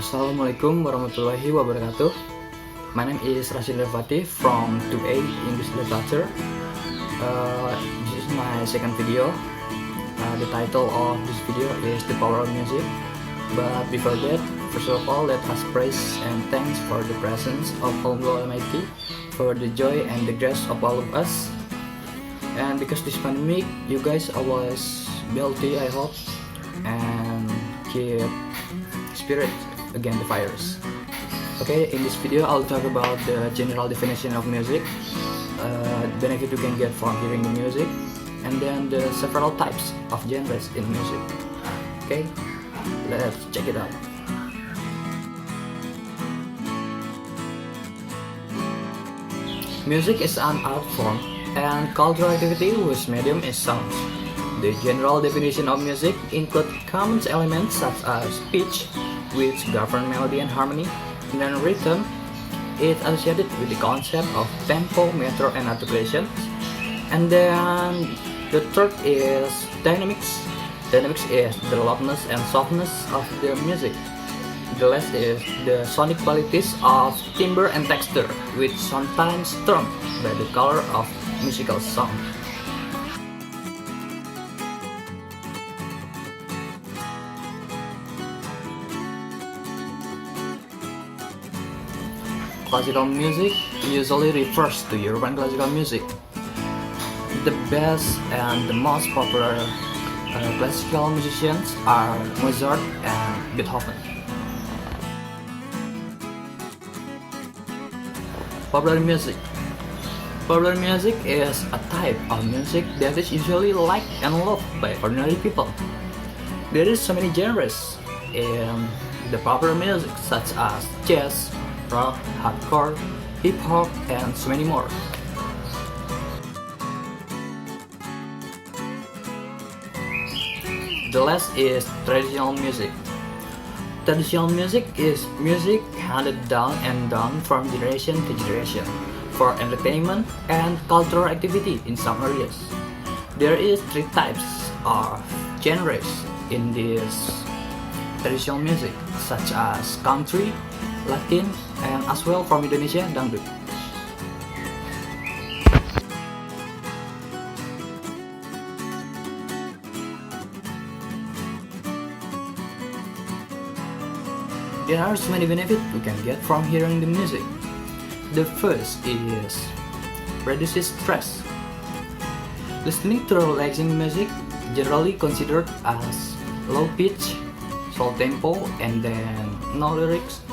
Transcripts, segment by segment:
Assalamualaikum warahmatullahi wabarakatuh. My name is Rasi Fatih from 2A English Literature. This is my second video. The title of this video is The Power of Music. But before that, first of all, let us praise and thanks for the presence of Allah Almighty, for the joy and the grace of all of us. And because this pandemic, you guys always be healthy, I hope, and keep spirit against the virus. Okay, in this video I'll talk about the general definition of music, benefit you can get from hearing the music, and then the several types of genres in music. Okay, let's check it out. Music is an art form and cultural activity whose medium is sound. The general definition of music includes common elements such as pitch, which govern melody and harmony, and then rhythm is associated with the concept of tempo, meter, and articulation. And then the third is dynamics. Dynamics is the loudness and softness of the music. The last is the sonic qualities of timbre and texture, which sometimes termed by the color of musical sound. Classical music usually refers to European classical music. The best and the most popular classical musicians are Mozart and Beethoven. Popular music. Popular music is a type of music that is usually liked and loved by ordinary people. There is so many genres in the popular music, such as jazz, rock, hardcore, hip-hop, and so many more. The last is traditional music. Traditional music is music handed down and down from generation to generation for entertainment and cultural activity in some areas. There is three types of genres in this traditional music, such as country, Latin, and as well from Indonesia, dangdut. There are so many benefits we can get from hearing the music. The first is reduces stress. Listening to relaxing music, generally considered as low pitch, slow tempo, and then no lyrics,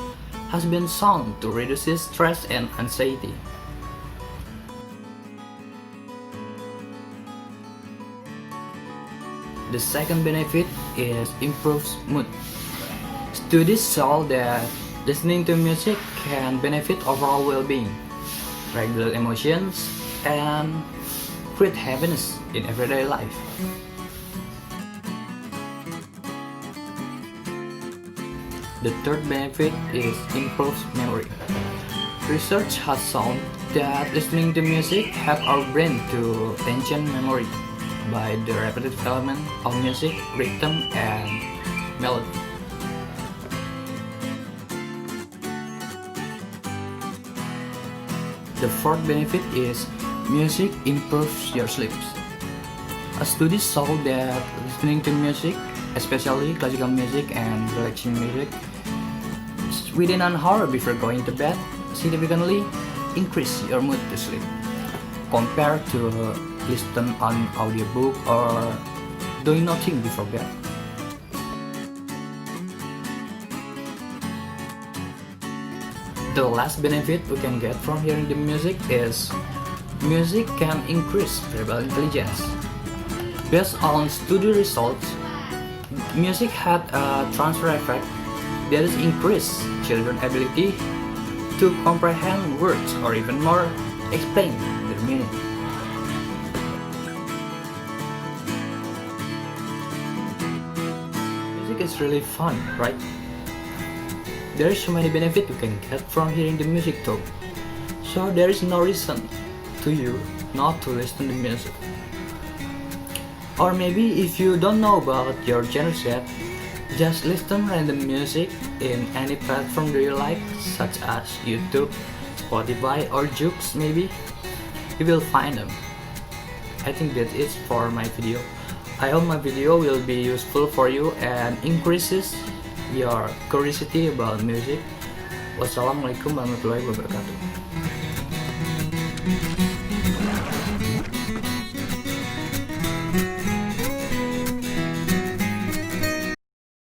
has been shown to reduce stress and anxiety. The second benefit is improves mood. Studies show that listening to music can benefit overall well-being, regulate emotions, and create happiness in everyday life. The third benefit is improves memory. Research has shown that listening to music helps our brain to retain memory by the repetitive element of music, rhythm, and melody. The fourth benefit is music improves your sleep. A study showed that listening to music, especially classical music and relaxing music, within an hour before going to bed, significantly increase your mood to sleep compared to listen on audiobook or doing nothing before bed. The last benefit we can get from hearing the music is music can increase verbal intelligence. Based on study results, music had a transfer effect that is increased children's ability to comprehend words or even more explain their meaning. Music is really fun, right? There is so many benefits you can get from hearing the music too. So there is no reason to you not to listen to music. Or maybe if you don't know about your genre set, Just listen random music in any platform do you like, such as YouTube, Spotify, or Joox maybe. You will find them. I think that is for my video. I hope my video will be useful for you and increases your curiosity about music. Wassalamualaikum warahmatullahi wabarakatuh.